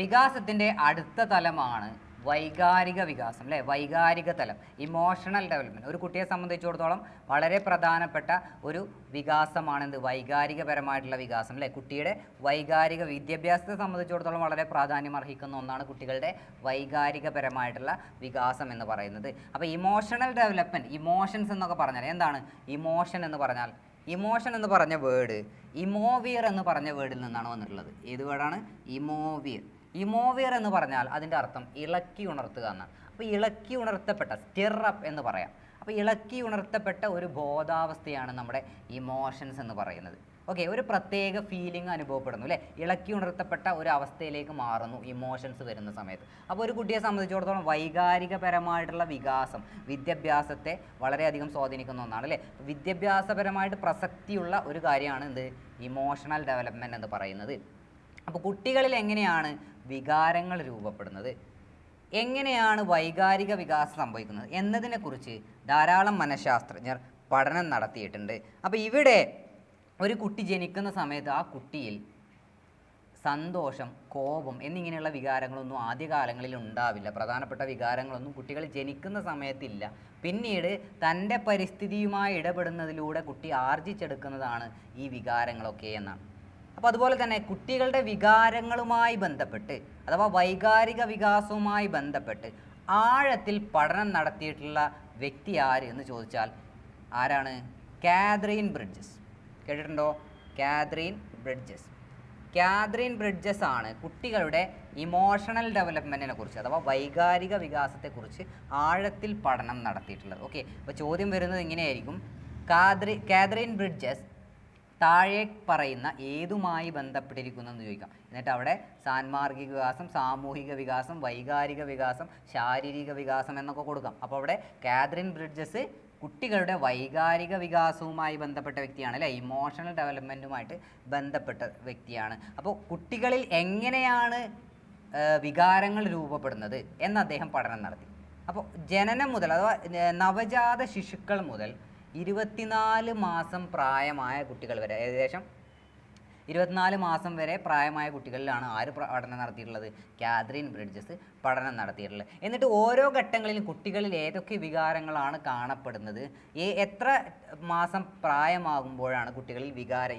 വികാസത്തിൻ്റെ അടുത്ത തലമാണ് വൈകാരിക വികാസം അല്ലേ. വൈകാരിക തലം, ഇമോഷണൽ ഡെവലപ്മെൻറ്റ്. ഒരു കുട്ടിയെ സംബന്ധിച്ചിടത്തോളം വളരെ പ്രധാനപ്പെട്ട ഒരു വികാസമാണെന്ത്, വൈകാരികപരമായിട്ടുള്ള വികാസം അല്ലേ. കുട്ടിയുടെ വൈകാരിക വിദ്യാഭ്യാസത്തെ സംബന്ധിച്ചിടത്തോളം വളരെ പ്രാധാന്യം അർഹിക്കുന്ന ഒന്നാണ് കുട്ടികളുടെ വൈകാരികപരമായിട്ടുള്ള വികാസം എന്ന് പറയുന്നത്. അപ്പോൾ ഇമോഷണൽ ഡെവലപ്മെൻറ്റ്, ഇമോഷൻസ് എന്നൊക്കെ പറഞ്ഞാൽ എന്താണ് ഇമോഷൻ എന്ന് പറഞ്ഞാൽ? ഇമോഷൻ എന്ന് പറഞ്ഞ വേർഡ് ഇമോവിയർ എന്ന് പറഞ്ഞ വേർഡിൽ നിന്നാണ് വന്നിട്ടുള്ളത്. ഏത് വേർഡാണ്? ഇമോവിയർ. ഇമോവിയർ എന്ന് പറഞ്ഞാൽ അതിൻ്റെ അർത്ഥം ഇളക്കി ഉണർത്തുക എന്നാണ്. അപ്പോൾ ഇളക്കി ഉണർത്തപ്പെട്ട, സ്റ്റിറപ്പ് എന്ന് പറയാം. അപ്പോൾ ഇളക്കി ഉണർത്തപ്പെട്ട ഒരു ബോധാവസ്ഥയാണ് നമ്മുടെ ഇമോഷൻസ് എന്ന് പറയുന്നത്. ഓക്കെ, ഒരു പ്രത്യേക ഫീലിംഗ് അനുഭവപ്പെടുന്നു അല്ലേ. ഇളക്കി ഉണർത്തപ്പെട്ട ഒരു അവസ്ഥയിലേക്ക് മാറുന്നു ഇമോഷൻസ് വരുന്ന സമയത്ത്. അപ്പോൾ ഒരു കുട്ടിയെ സംബന്ധിച്ചിടത്തോളം വൈകാരികപരമായിട്ടുള്ള വികാസം വിദ്യാഭ്യാസത്തെ വളരെയധികം സ്വാധീനിക്കുന്ന ഒന്നാണ് അല്ലേ. വിദ്യാഭ്യാസപരമായിട്ട് പ്രസക്തിയുള്ള ഒരു കാര്യമാണ് എന്ത്, ഇമോഷണൽ ഡെവലപ്മെൻറ്റ് എന്ന് പറയുന്നത്. അപ്പോൾ കുട്ടികളിൽ എങ്ങനെയാണ് വികാരങ്ങൾ രൂപപ്പെടുന്നത്, എങ്ങനെയാണ് വൈകാരിക വികാസം സംഭവിക്കുന്നത് എന്നതിനെക്കുറിച്ച് ധാരാളം മനഃശാസ്ത്രജ്ഞർ പഠനം നടത്തിയിട്ടുണ്ട്. അപ്പോൾ ഇവിടെ ഒരു കുട്ടി ജനിക്കുന്ന സമയത്ത് ആ കുട്ടിയിൽ സന്തോഷം, കോപം എന്നിങ്ങനെയുള്ള വികാരങ്ങളൊന്നും ആദ്യകാലങ്ങളിൽ ഉണ്ടാവില്ല. പ്രധാനപ്പെട്ട വികാരങ്ങളൊന്നും കുട്ടികൾ ജനിക്കുന്ന സമയത്തില്ല. പിന്നീട് തൻ്റെ പരിസ്ഥിതിയുമായി ഇടപെടുന്നതിലൂടെ കുട്ടി ആർജിച്ചെടുക്കുന്നതാണ് ഈ വികാരങ്ങളൊക്കെ എന്നാണ്. അപ്പോൾ അതുപോലെ തന്നെ കുട്ടികളുടെ വികാരങ്ങളുമായി ബന്ധപ്പെട്ട് അഥവാ വൈകാരിക വികാസവുമായി ബന്ധപ്പെട്ട് ആഴത്തിൽ പഠനം നടത്തിയിട്ടുള്ള വ്യക്തി ആര് എന്ന് ചോദിച്ചാൽ ആരാണ്? Catherine Bridges. കേട്ടിട്ടുണ്ടോ? Catherine Bridges. കാതറീൻ ബ്രിഡ്ജസ് ആണ് കുട്ടികളുടെ ഇമോഷണൽ ഡെവലപ്മെൻറ്റിനെ കുറിച്ച് അഥവാ വൈകാരിക വികാസത്തെക്കുറിച്ച് ആഴത്തിൽ പഠനം നടത്തിയിട്ടുള്ളത്. ഓക്കെ, അപ്പോൾ ചോദ്യം വരുന്നത് ഇങ്ങനെയായിരിക്കും. കാതറീൻ ബ്രിഡ്ജസ് താഴെ പറയുന്ന ഏതുമായി ബന്ധപ്പെട്ടിരിക്കുന്നതെന്ന് ചോദിക്കാം. എന്നിട്ട് അവിടെ സാൻമാർഗിക വികാസം, സാമൂഹിക വികാസം, വൈകാരിക വികാസം, ശാരീരിക വികാസം എന്നൊക്കെ കൊടുക്കാം. അപ്പോൾ അവിടെ കാതറീൻ ബ്രിഡ്ജസ് കുട്ടികളുടെ വൈകാരിക വികാസവുമായി ബന്ധപ്പെട്ട വ്യക്തിയാണ് അല്ലേ, ഇമോഷണൽ ഡെവലപ്മെൻറ്റുമായിട്ട് ബന്ധപ്പെട്ട വ്യക്തിയാണ്. അപ്പോൾ കുട്ടികളിൽ എങ്ങനെയാണ് വികാരങ്ങൾ രൂപപ്പെടുന്നത് എന്ന് അദ്ദേഹം പഠനം നടത്തി. അപ്പോൾ ജനനം മുതൽ അഥവാ നവജാത ശിശുക്കൾ മുതൽ 24 മാസം പ്രായമായ കുട്ടികൾ വരെ, ഏകദേശം 24 മാസം വരെ പ്രായമായ കുട്ടികളിലാണ് ആര് പഠനം നടത്തിയിട്ടുള്ളത്? കാതറീൻ ബ്രിഡ്ജസ് പഠനം നടത്തിയിട്ടുള്ളത്. എന്നിട്ട് ഓരോ ഘട്ടങ്ങളിലും കുട്ടികളിൽ ഏതൊക്കെ വികാരങ്ങളാണ് കാണപ്പെടുന്നത്, എത്ര മാസം പ്രായമാകുമ്പോഴാണ് കുട്ടികളിൽ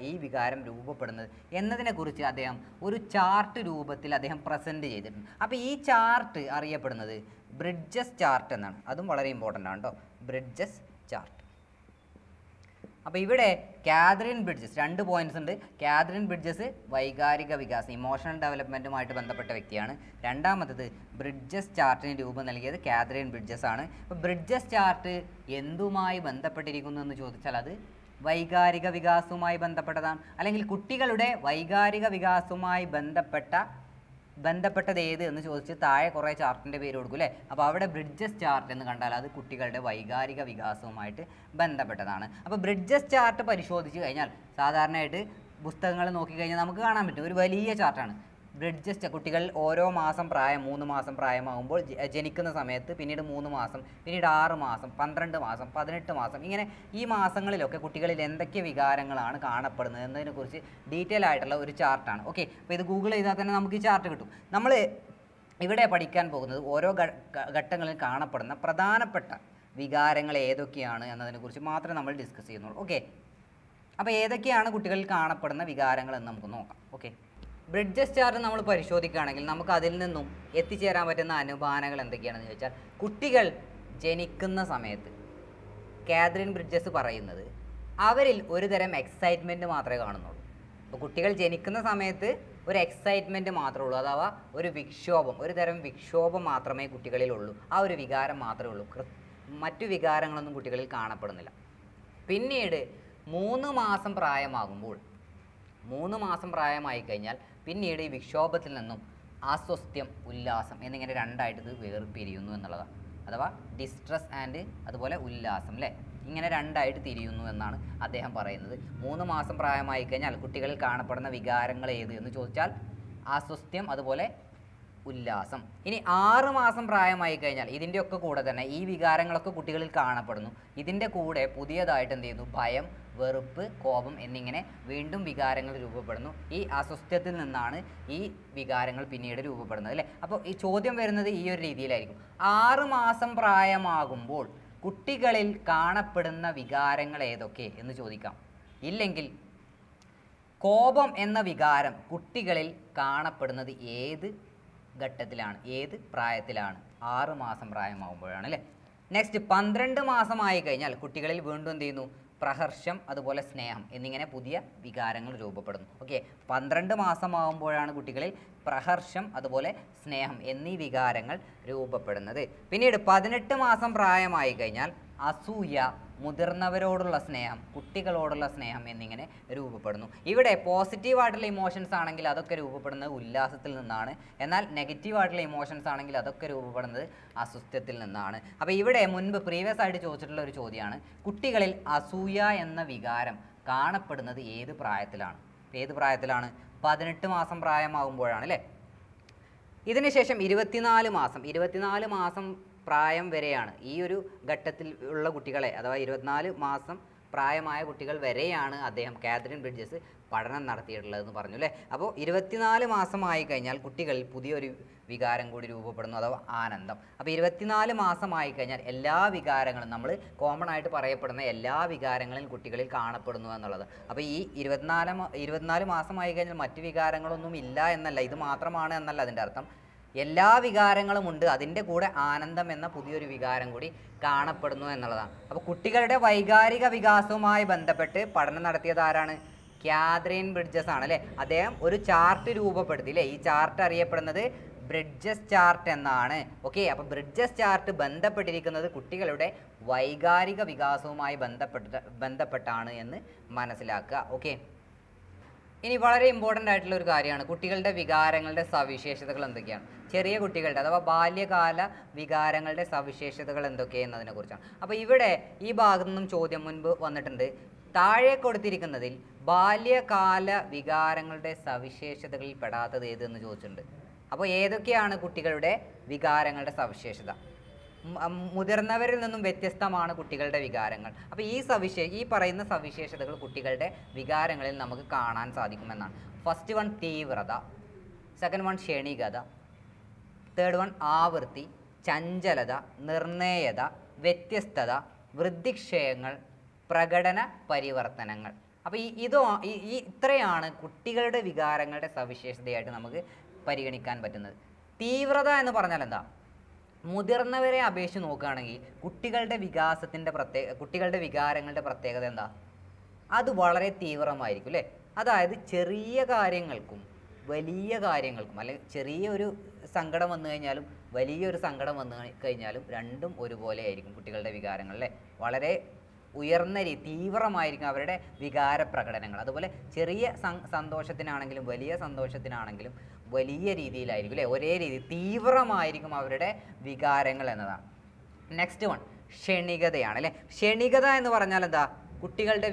ഈ വികാരം രൂപപ്പെടുന്നത് എന്നതിനെക്കുറിച്ച് അദ്ദേഹം ഒരു ചാർട്ട് രൂപത്തിൽ അദ്ദേഹം പ്രസൻറ്റ് ചെയ്തിട്ടുണ്ട്. അപ്പോൾ ഈ ചാർട്ട് അറിയപ്പെടുന്നത് ബ്രിഡ്ജസ് ചാർട്ട് എന്നാണ്. അതും വളരെ ഇമ്പോർട്ടൻ്റ് ആണ് കേട്ടോ, ബ്രിഡ്ജസ് ചാർട്ട്. അപ്പോൾ ഇവിടെ കാതറീൻ ബ്രിഡ്ജസ് 2 പോയിന്റ്സ് ഉണ്ട്. കാതറീൻ ബ്രിഡ്ജസ് വൈകാരിക വികാസം, ഇമോഷണൽ ഡെവലപ്മെൻറ്റുമായിട്ട് ബന്ധപ്പെട്ട വ്യക്തിയാണ്. രണ്ടാമത്തത് ബ്രിഡ്ജസ് ചാർട്ടിന് രൂപം നൽകിയത് കാതറീൻ ബ്രിഡ്ജസ് ആണ്. അപ്പോൾ ബ്രിഡ്ജസ് ചാർട്ട് എന്തുമായി ബന്ധപ്പെട്ടിരിക്കുന്നു എന്ന് ചോദിച്ചാൽ അത് വൈകാരിക വികാസവുമായി ബന്ധപ്പെട്ടതാണ്. അല്ലെങ്കിൽ കുട്ടികളുടെ വൈകാരിക വികാസവുമായി ബന്ധപ്പെട്ടത് ഏത് എന്ന് ചോദിച്ച് താഴെ കുറേ ചാർട്ടിൻ്റെ പേര് കൊടുക്കും അല്ലേ. അപ്പോൾ അവിടെ ബ്രിഡ്ജസ് ചാർട്ട് എന്ന് കണ്ടാൽ അത് കുട്ടികളുടെ വൈകാരിക വികാസവുമായിട്ട് ബന്ധപ്പെട്ടതാണ്. അപ്പോൾ ബ്രിഡ്ജസ് ചാർട്ട് പരിശോധിച്ച് കഴിഞ്ഞാൽ സാധാരണയായിട്ട് പുസ്തകങ്ങൾ നോക്കിക്കഴിഞ്ഞാൽ നമുക്ക് കാണാൻ പറ്റും ഒരു വലിയ ചാർട്ടാണ്. ബ്രിഡ്ജസ് കുട്ടികൾ ഓരോ മാസം പ്രായം 3 മാസം പ്രായമാകുമ്പോൾ ജനിക്കുന്ന സമയത്ത്, പിന്നീട് 3 മാസം, പിന്നീട് 6 മാസം, 12 മാസം, 18 മാസം, ഇങ്ങനെ ഈ മാസങ്ങളിലൊക്കെ കുട്ടികളിൽ എന്തൊക്കെ വികാരങ്ങളാണ് കാണപ്പെടുന്നത് എന്നതിനെക്കുറിച്ച് ഡീറ്റെയിൽ ആയിട്ടുള്ള ഒരു ചാർട്ടാണ്. ഓക്കെ, അപ്പോൾ ഇത് ഗൂഗിൾ ചെയ്താൽ തന്നെ നമുക്ക് ഈ ചാർട്ട് കിട്ടും. നമ്മൾ ഇവിടെ പഠിക്കാൻ പോകുന്നത് ഓരോ ഘട്ടങ്ങളിൽ കാണപ്പെടുന്ന പ്രധാനപ്പെട്ട വികാരങ്ങൾ ഏതൊക്കെയാണ് എന്നതിനെക്കുറിച്ച് മാത്രമേ നമ്മൾ ഡിസ്കസ് ചെയ്യുന്നുള്ളൂ. ഓക്കെ, അപ്പോൾ ഏതൊക്കെയാണ് കുട്ടികളിൽ കാണപ്പെടുന്ന വികാരങ്ങൾ എന്ന് നമുക്ക് നോക്കാം. ഓക്കെ, ബ്രിഡ്ജസ് ചാർട്ട് നമ്മൾ പരിശോധിക്കുകയാണെങ്കിൽ നമുക്ക് അതിൽ നിന്നും എത്തിച്ചേരാൻ പറ്റുന്ന അനുമാനങ്ങൾ എന്തൊക്കെയാണെന്ന് ചോദിച്ചാൽ, കുട്ടികൾ ജനിക്കുന്ന സമയത്ത് കാതറീൻ ബ്രിഡ്ജസ് പറയുന്നത് അവരിൽ ഒരു തരം എക്സൈറ്റ്മെൻറ്റ് മാത്രമേ കാണുന്നുള്ളൂ. അപ്പോൾ കുട്ടികൾ ജനിക്കുന്ന സമയത്ത് ഒരു എക്സൈറ്റ്മെൻറ്റ് മാത്രമേ ഉള്ളൂ, അഥവാ ഒരു തരം വിക്ഷോഭം മാത്രമേ കുട്ടികളിലുള്ളൂ. ആ ഒരു വികാരം മാത്രമേ ഉള്ളൂ. മറ്റു വികാരങ്ങളൊന്നും കുട്ടികളിൽ കാണപ്പെടുന്നില്ല. പിന്നീട് 3 മാസം പ്രായമാകുമ്പോൾ 3 മാസം പ്രായമായി കഴിഞ്ഞാൽ പിന്നീട് ഈ വിക്ഷോഭത്തിൽ നിന്നും അസ്വസ്ഥ്യം, ഉല്ലാസം എന്നിങ്ങനെ രണ്ടായിട്ട് ഇത് വേർപിരിയുന്നു എന്നുള്ളതാണ്. അഥവാ ഡിസ്ട്രസ് ആൻഡ് അതുപോലെ ഉല്ലാസം അല്ലേ, ഇങ്ങനെ രണ്ടായിട്ട് തിരിയുന്നു എന്നാണ് അദ്ദേഹം പറയുന്നത്. 3 മാസം പ്രായമായി കഴിഞ്ഞാൽ കുട്ടികളിൽ കാണപ്പെടുന്ന വികാരങ്ങൾ ഏത് എന്ന് ചോദിച്ചാൽ അസ്വസ്ഥ്യം, അതുപോലെ ഉല്ലാസം. ഇനി 6 മാസം പ്രായമായി കഴിഞ്ഞാൽ ഇതിൻ്റെയൊക്കെ കൂടെ തന്നെ ഈ വികാരങ്ങളൊക്കെ കുട്ടികളിൽ കാണപ്പെടുന്നു. ഇതിൻ്റെ കൂടെ പുതിയതായിട്ട് എന്ത് ചെയ്യുന്നു? ഭയം, വെറുപ്പ്, കോപം എന്നിങ്ങനെ വീണ്ടും വികാരങ്ങൾ രൂപപ്പെടുന്നു. ഈ അസ്വസ്ഥത്തിൽ നിന്നാണ് ഈ വികാരങ്ങൾ പിന്നീട് രൂപപ്പെടുന്നത് അല്ലേ. അപ്പോൾ ഈ ചോദ്യം വരുന്നത് ഈ ഒരു രീതിയിലായിരിക്കും. 6 മാസം പ്രായമാകുമ്പോൾ കുട്ടികളിൽ കാണപ്പെടുന്ന വികാരങ്ങൾ ഏതൊക്കെ എന്ന് ചോദിക്കാം. ഇല്ലെങ്കിൽ കോപം എന്ന വികാരം കുട്ടികളിൽ കാണപ്പെടുന്നത് ഏത് ഘട്ടത്തിലാണ്, ഏത് പ്രായത്തിലാണ്? 6 മാസം പ്രായമാകുമ്പോഴാണ് അല്ലേ. നെക്സ്റ്റ് 12 മാസമായി കഴിഞ്ഞാൽ കുട്ടികളിൽ വീണ്ടും എന്ത് ചെയ്യുന്നു? പ്രഹർഷം, അതുപോലെ സ്നേഹം എന്നിങ്ങനെ പുതിയ വികാരങ്ങൾ രൂപപ്പെടുന്നു. ഓക്കെ, 12 മാസമാകുമ്പോഴാണ് കുട്ടികളിൽ പ്രഹർഷം, അതുപോലെ സ്നേഹം എന്നീ വികാരങ്ങൾ രൂപപ്പെടുന്നത്. പിന്നീട് 18 മാസം പ്രായമായി കഴിഞ്ഞാൽ അസൂയ, മുതിർന്നവരോടുള്ള സ്നേഹം, കുട്ടികളോടുള്ള സ്നേഹം എന്നിങ്ങനെ രൂപപ്പെടുന്നു. ഇവിടെ പോസിറ്റീവായിട്ടുള്ള ഇമോഷൻസ് ആണെങ്കിൽ അതൊക്കെ രൂപപ്പെടുന്നത് ഉല്ലാസത്തിൽ നിന്നാണ്. എന്നാൽ നെഗറ്റീവായിട്ടുള്ള ഇമോഷൻസ് ആണെങ്കിൽ അതൊക്കെ രൂപപ്പെടുന്നത് അസ്വസ്ഥത്തിൽ നിന്നാണ്. അപ്പോൾ ഇവിടെ മുൻപ് പ്രീവിയസ് ആയിട്ട് ചോദിച്ചിട്ടുള്ള ഒരു ചോദ്യമാണ്, കുട്ടികളിൽ അസൂയ എന്ന വികാരം കാണപ്പെടുന്നത് ഏത് പ്രായത്തിലാണ്? ഏത് പ്രായത്തിലാണ്? 18 മാസം പ്രായമാകുമ്പോഴാണ് അല്ലേ. ഇതിനുശേഷം 24 മാസം പ്രായം വരെയാണ് ഈ ഒരു ഘട്ടത്തിൽ ഉള്ള കുട്ടികളെ, അഥവാ 24 മാസം പ്രായമായ കുട്ടികൾ വരെയാണ് അദ്ദേഹം കാതറിൻ ബ്രിഡ്ജസ് പഠനം നടത്തിയിട്ടുള്ളതെന്ന് പറഞ്ഞു അല്ലേ. അപ്പോൾ 24 മാസമായി കഴിഞ്ഞാൽ കുട്ടികളിൽ പുതിയൊരു വികാരം കൂടി രൂപപ്പെടുന്നു, അഥവാ ആനന്ദം. അപ്പോൾ 24 മാസമായി കഴിഞ്ഞാൽ എല്ലാ വികാരങ്ങളും, നമ്മൾ കോമൺ ആയിട്ട് പറയപ്പെടുന്ന എല്ലാ വികാരങ്ങളും കുട്ടികളിൽ കാണപ്പെടുന്നു എന്നുള്ളത്. അപ്പോൾ ഈ 24 മാസമായി കഴിഞ്ഞാൽ മറ്റു വികാരങ്ങളൊന്നും ഇല്ല എന്നല്ല, ഇത് മാത്രമാണ് എന്നല്ല അതിൻ്റെ അർത്ഥം. എല്ലാ വികാരങ്ങളും ഉണ്ട്, അതിൻ്റെ കൂടെ ആനന്ദം എന്ന പുതിയൊരു വികാരം കൂടി കാണപ്പെടുന്നു എന്നുള്ളതാണ്. അപ്പോൾ കുട്ടികളുടെ വൈകാരിക വികാസവുമായി ബന്ധപ്പെട്ട് പഠനം നടത്തിയത് ആരാണ്? കാതറിൻ ബ്രിഡ്ജസ് ആണ് അല്ലേ. അദ്ദേഹം ഒരു ചാർട്ട് രൂപപ്പെടുത്തി അല്ലേ. ഈ ചാർട്ട് അറിയപ്പെടുന്നത് ബ്രിഡ്ജസ് ചാർട്ട് എന്നാണ്. ഓക്കെ, അപ്പോൾ ബ്രിഡ്ജസ് ചാർട്ട് ബന്ധപ്പെട്ടിരിക്കുന്നത് കുട്ടികളുടെ വൈകാരിക വികാസവുമായി ബന്ധപ്പെട്ടാണ് എന്ന് മനസ്സിലാക്കുക. ഓക്കെ, ഇനി വളരെ ഇമ്പോർട്ടൻ്റ് ആയിട്ടുള്ള ഒരു കാര്യമാണ് കുട്ടികളുടെ വികാരങ്ങളുടെ സവിശേഷതകൾ എന്തൊക്കെയാണ്. ചെറിയ കുട്ടികളുടെ അഥവാ ബാല്യകാല വികാരങ്ങളുടെ സവിശേഷതകൾ എന്തൊക്കെയെന്നതിനെ കുറിച്ചാണ്. അപ്പോൾ ഇവിടെ ഈ ഭാഗത്തു നിന്നും ചോദ്യം മുൻപ് വന്നിട്ടുണ്ട്. താഴെ കൊടുത്തിരിക്കുന്നതിൽ ബാല്യകാല വികാരങ്ങളുടെ സവിശേഷതകളിൽ പെടാത്തത് ഏതെന്ന് ചോദിച്ചിട്ടുണ്ട്. അപ്പോൾ ഏതൊക്കെയാണ് കുട്ടികളുടെ വികാരങ്ങളുടെ സവിശേഷത? മുതിർന്നവരിൽ നിന്നും വ്യത്യസ്തമാണ് കുട്ടികളുടെ വികാരങ്ങൾ. അപ്പോൾ ഈ പറയുന്ന സവിശേഷതകൾ കുട്ടികളുടെ വികാരങ്ങളിൽ നമുക്ക് കാണാൻ സാധിക്കുമെന്നാണ്. ഫസ്റ്റ് വൺ തീവ്രത, സെക്കൻഡ് വൺ ക്ഷണികത, തേർഡ് വൺ ആവൃത്തി, ചഞ്ചലത, നിർണേയത, വ്യത്യസ്തത, വൃദ്ധിക്ഷയങ്ങൾ, പ്രകടന പരിവർത്തനങ്ങൾ. അപ്പോൾ ഇത്രയാണ് കുട്ടികളുടെ വികാരങ്ങളുടെ സവിശേഷതയായിട്ട് നമുക്ക് പരിഗണിക്കാൻ പറ്റുന്നത്. തീവ്രത എന്ന് പറഞ്ഞാൽ എന്താ? മുതിർന്നവരെ അപേക്ഷിച്ച് നോക്കുകയാണെങ്കിൽ കുട്ടികളുടെ വികാരങ്ങളുടെ പ്രത്യേകത എന്താ? അത് വളരെ തീവ്രമായിരിക്കും അല്ലേ. അതായത് ചെറിയ കാര്യങ്ങൾക്കും വലിയ കാര്യങ്ങൾക്കും, അല്ലെങ്കിൽ ചെറിയൊരു സങ്കടം വന്നു കഴിഞ്ഞാലും വലിയൊരു സങ്കടം വന്നു കഴിഞ്ഞാലും രണ്ടും ഒരുപോലെ ആയിരിക്കും കുട്ടികളുടെ വികാരങ്ങൾ അല്ലേ. വളരെ ഉയർന്ന തീവ്രമായിരിക്കും അവരുടെ വികാര പ്രകടനങ്ങൾ. അതുപോലെ ചെറിയ സന്തോഷത്തിനാണെങ്കിലും വലിയ സന്തോഷത്തിനാണെങ്കിലും വലിയ രീതിയിലായിരിക്കും അല്ലേ, ഒരേ രീതി തീവ്രമായിരിക്കും അവരുടെ വികാരങ്ങൾ എന്നതാണ്. നെക്സ്റ്റ് വൺ ക്ഷണികതയാണ് അല്ലേ. ക്ഷണികത എന്ന് പറഞ്ഞാൽ എന്താ? കുട്ടികളുടെ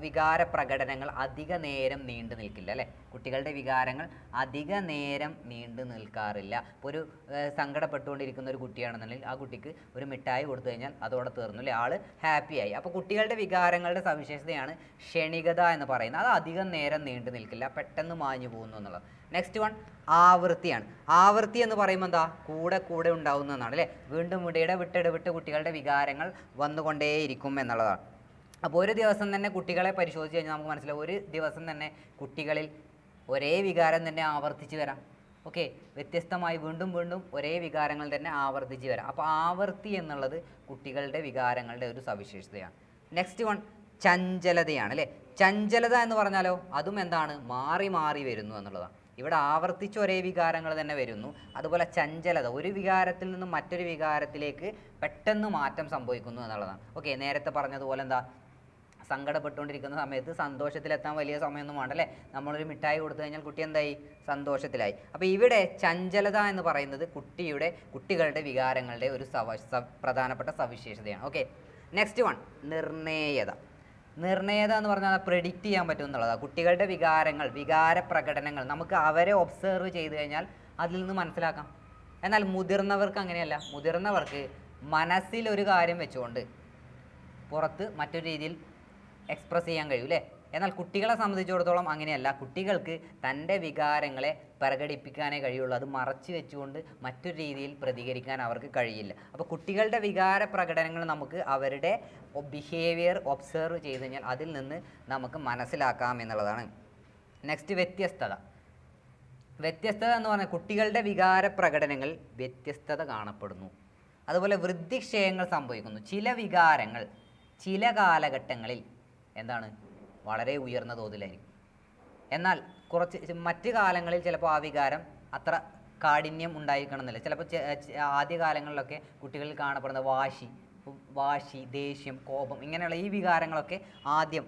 വികാര പ്രകടനങ്ങൾ അധിക നേരം നീണ്ടു നിൽക്കില്ല അല്ലേ. കുട്ടികളുടെ വികാരങ്ങൾ അധിക നേരം നീണ്ടു നിൽക്കാറില്ല. ഇപ്പോൾ ഒരു സങ്കടപ്പെട്ടുകൊണ്ടിരിക്കുന്ന ഒരു കുട്ടിയാണെന്നുണ്ടെങ്കിൽ ആ കുട്ടിക്ക് ഒരു മിഠായി കൊടുത്തു കഴിഞ്ഞാൽ അതോടെ തീർന്നു അല്ലേ, ആൾ ഹാപ്പിയായി. അപ്പോൾ കുട്ടികളുടെ വികാരങ്ങളുടെ സവിശേഷതയാണ് ക്ഷണികത എന്ന് പറയുന്നത്. അത് അധികം നേരം നീണ്ടു നിൽക്കില്ല, പെട്ടെന്ന് മാഞ്ഞു പോകുന്നു എന്നുള്ളത്. നെക്സ്റ്റ് വൺ ആവൃത്തിയാണ്. ആവൃത്തി എന്ന് പറയുമ്പോൾ എന്താ? കൂടെ ഉണ്ടാവുന്നതാണ് അല്ലേ. വീണ്ടും ഇടവിട്ട് കുട്ടികളുടെ വികാരങ്ങൾ വന്നുകൊണ്ടേയിരിക്കും എന്നുള്ളതാണ്. അപ്പോൾ ഒരു ദിവസം തന്നെ കുട്ടികളെ പരിശോധിച്ച് കഴിഞ്ഞാൽ നമുക്ക് മനസ്സിലാവും, ഒരു ദിവസം തന്നെ കുട്ടികളിൽ ഒരേ വികാരം തന്നെ ആവർത്തിച്ച് വരാം. ഓക്കെ, വ്യത്യസ്തമായി വീണ്ടും ഒരേ വികാരങ്ങൾ തന്നെ ആവർത്തിച്ച് വരാം. അപ്പോൾ ആവൃത്തി എന്നുള്ളത് കുട്ടികളുടെ വികാരങ്ങളുടെ ഒരു സവിശേഷതയാണ്. നെക്സ്റ്റ് വൺ ചഞ്ചലതയാണ് അല്ലേ. ചഞ്ചലത എന്ന് പറഞ്ഞാലോ അതും എന്താണ്? മാറി വരുന്നു എന്നുള്ളതാണ്. ഇവിടെ ആവർത്തിച്ച് ഒരേ വികാരങ്ങൾ തന്നെ വരുന്നു. അതുപോലെ ചഞ്ചലത, ഒരു വികാരത്തിൽ നിന്നും മറ്റൊരു വികാരത്തിലേക്ക് പെട്ടെന്ന് മാറ്റം സംഭവിക്കുന്നു എന്നുള്ളതാണ്. ഓക്കെ, നേരത്തെ പറഞ്ഞതുപോലെ എന്താ? സങ്കടപ്പെട്ടുകൊണ്ടിരിക്കുന്ന സമയത്ത് സന്തോഷത്തിലെത്താൻ വലിയ സമയമൊന്നും വേണ്ടല്ലേ. നമ്മളൊരു മിഠായി കൊടുത്തു കഴിഞ്ഞാൽ കുട്ടി എന്തായി? സന്തോഷത്തിലായി. അപ്പോൾ ഇവിടെ ചഞ്ചലത എന്ന് പറയുന്നത് കുട്ടികളുടെ വികാരങ്ങളുടെ ഒരു പ്രധാനപ്പെട്ട സവിശേഷതയാണ്. ഓക്കെ, നെക്സ്റ്റ് വൺ നിർണേയത. നിർണയത എന്ന് പറഞ്ഞാൽ പ്രെഡിക്റ്റ് ചെയ്യാൻ പറ്റും എന്നുള്ളതാണ്. കുട്ടികളുടെ വികാര പ്രകടനങ്ങൾ നമുക്ക് അവരെ ഒബ്സർവ് ചെയ്ത് കഴിഞ്ഞാൽ അതിൽ നിന്ന് മനസ്സിലാക്കാം. എന്നാൽ മുതിർന്നവർക്ക് അങ്ങനെയല്ല. മുതിർന്നവർക്ക് മനസ്സിലൊരു കാര്യം വെച്ചുകൊണ്ട് പുറത്ത് മറ്റൊരു രീതിയിൽ എക്സ്പ്രസ് ചെയ്യാൻ കഴിയും അല്ലേ. എന്നാൽ കുട്ടികളെ സംബന്ധിച്ചിടത്തോളം അങ്ങനെയല്ല. കുട്ടികൾക്ക് തൻ്റെ വികാരങ്ങളെ പ്രകടിപ്പിക്കാനേ കഴിയുള്ളൂ. അത് മറച്ചു വെച്ചുകൊണ്ട് മറ്റൊരു രീതിയിൽ പ്രതികരിക്കാൻ അവർക്ക് കഴിയില്ല. അപ്പോൾ കുട്ടികളുടെ വികാര പ്രകടനങ്ങൾ നമുക്ക് അവരുടെ ബിഹേവിയർ ഒബ്സർവ് ചെയ്ത് കഴിഞ്ഞാൽ അതിൽ നിന്ന് നമുക്ക് മനസ്സിലാക്കാം എന്നുള്ളതാണ്. നെക്സ്റ്റ് വ്യത്യസ്തത. വ്യത്യസ്തത എന്ന് പറഞ്ഞാൽ കുട്ടികളുടെ വികാര പ്രകടനങ്ങൾ വ്യത്യസ്തത കാണപ്പെടുന്നു. അതുപോലെ വൃദ്ധിക്ഷയങ്ങൾ സംഭവിക്കുന്നു. ചില വികാരങ്ങൾ ചില കാലഘട്ടങ്ങളിൽ എന്താണ് വളരെ ഉയർന്ന തോതിലായിരിക്കും. എന്നാൽ മറ്റ് കാലങ്ങളിൽ ചിലപ്പോൾ ആ വികാരം അത്ര കാഠിന്യം ഉണ്ടായിരിക്കണമെന്നില്ല. ചിലപ്പോൾ ആദ്യകാലങ്ങളിലൊക്കെ കുട്ടികളിൽ കാണപ്പെടുന്ന വാശി, ദേഷ്യം, കോപം ഇങ്ങനെയുള്ള ഈ വികാരങ്ങളൊക്കെ ആദ്യം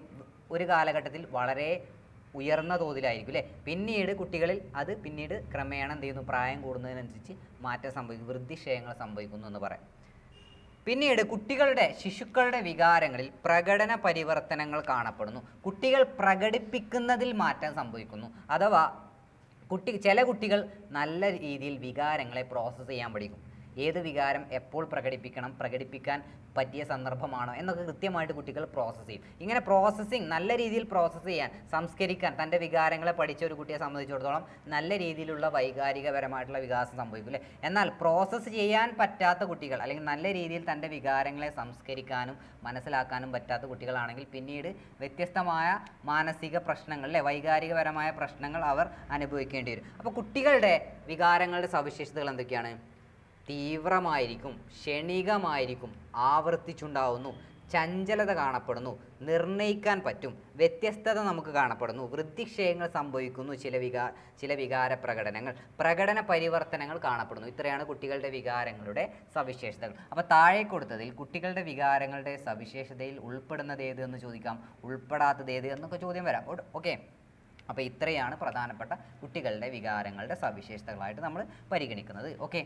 ഒരു കാലഘട്ടത്തിൽ വളരെ ഉയർന്ന തോതിലായിരിക്കും അല്ലേ. പിന്നീട് കുട്ടികളിൽ അത് പിന്നീട് ക്രമേണ എന്ത് ചെയ്യുന്നു, പ്രായം കൂടുന്നതിനനുസരിച്ച് മാറ്റം സംഭവിക്കും, വൃദ്ധിക്ഷയങ്ങൾ സംഭവിക്കുന്നു എന്ന് പറയാം. പിന്നീട് ശിശുക്കളുടെ വികാരങ്ങളിൽ പ്രകടന പരിവർത്തനങ്ങൾ കാണപ്പെടുന്നു. കുട്ടികൾ പ്രകടിപ്പിക്കുന്നതിൽ മാറ്റം സംഭവിക്കുന്നു. അഥവാ ചില കുട്ടികൾ നല്ല രീതിയിൽ വികാരങ്ങളെ പ്രോസസ്സ് ചെയ്യാൻ പഠിക്കും. ഏത് വികാരം എപ്പോൾ പ്രകടിപ്പിക്കാൻ പറ്റിയ സന്ദർഭമാണോ എന്നൊക്കെ കൃത്യമായിട്ട് കുട്ടികൾ പ്രോസസ്സ് ചെയ്യും. ഇങ്ങനെ നല്ല രീതിയിൽ പ്രോസസ്സ് ചെയ്യാൻ, സംസ്കരിക്കാൻ തൻ്റെ വികാരങ്ങളെ പഠിച്ച ഒരു കുട്ടിയെ സംബന്ധിച്ചിടത്തോളം നല്ല രീതിയിലുള്ള വൈകാരികപരമായിട്ടുള്ള വികാസം സംഭവിക്കും അല്ലേ. എന്നാൽ പ്രോസസ്സ് ചെയ്യാൻ പറ്റാത്ത കുട്ടികൾ, അല്ലെങ്കിൽ നല്ല രീതിയിൽ തൻ്റെ വികാരങ്ങളെ സംസ്കരിക്കാനും മനസ്സിലാക്കാനും പറ്റാത്ത കുട്ടികളാണെങ്കിൽ പിന്നീട് വ്യത്യസ്തമായ മാനസിക പ്രശ്നങ്ങൾ അല്ലേ, വൈകാരികപരമായ പ്രശ്നങ്ങൾ അവർ അനുഭവിക്കേണ്ടി വരും. അപ്പോൾ കുട്ടികളുടെ വികാരങ്ങളുടെ സവിശേഷതകൾ എന്തൊക്കെയാണ്? തീവ്രമായിരിക്കും, ക്ഷണികമായിരിക്കും, ആവർത്തിച്ചുണ്ടാവുന്നു, ചഞ്ചലത കാണപ്പെടുന്നു, നിർണ്ണയിക്കാൻ പറ്റും, വ്യത്യസ്തത നമുക്ക് കാണപ്പെടുന്നു, വൃദ്ധിക്ഷയങ്ങൾ സംഭവിക്കുന്നു, ചില വികാര പ്രകടന പരിവർത്തനങ്ങൾ കാണപ്പെടുന്നു. ഇത്രയാണ് കുട്ടികളുടെ വികാരങ്ങളുടെ സവിശേഷതകൾ. അപ്പോൾ താഴെ കൊടുത്തതിൽ കുട്ടികളുടെ വികാരങ്ങളുടെ സവിശേഷതയിൽ ഉൾപ്പെടുന്നത് ഏത് എന്ന് ചോദിക്കാം, ഉൾപ്പെടാത്തത് ഏത് എന്നൊക്കെ ചോദ്യം വരാം. ഓക്കെ, അപ്പോൾ ഇത്രയാണ് പ്രധാനപ്പെട്ട കുട്ടികളുടെ വികാരങ്ങളുടെ സവിശേഷതകളായിട്ട് നമ്മൾ പരിഗണിക്കുന്നത്. ഓക്കെ.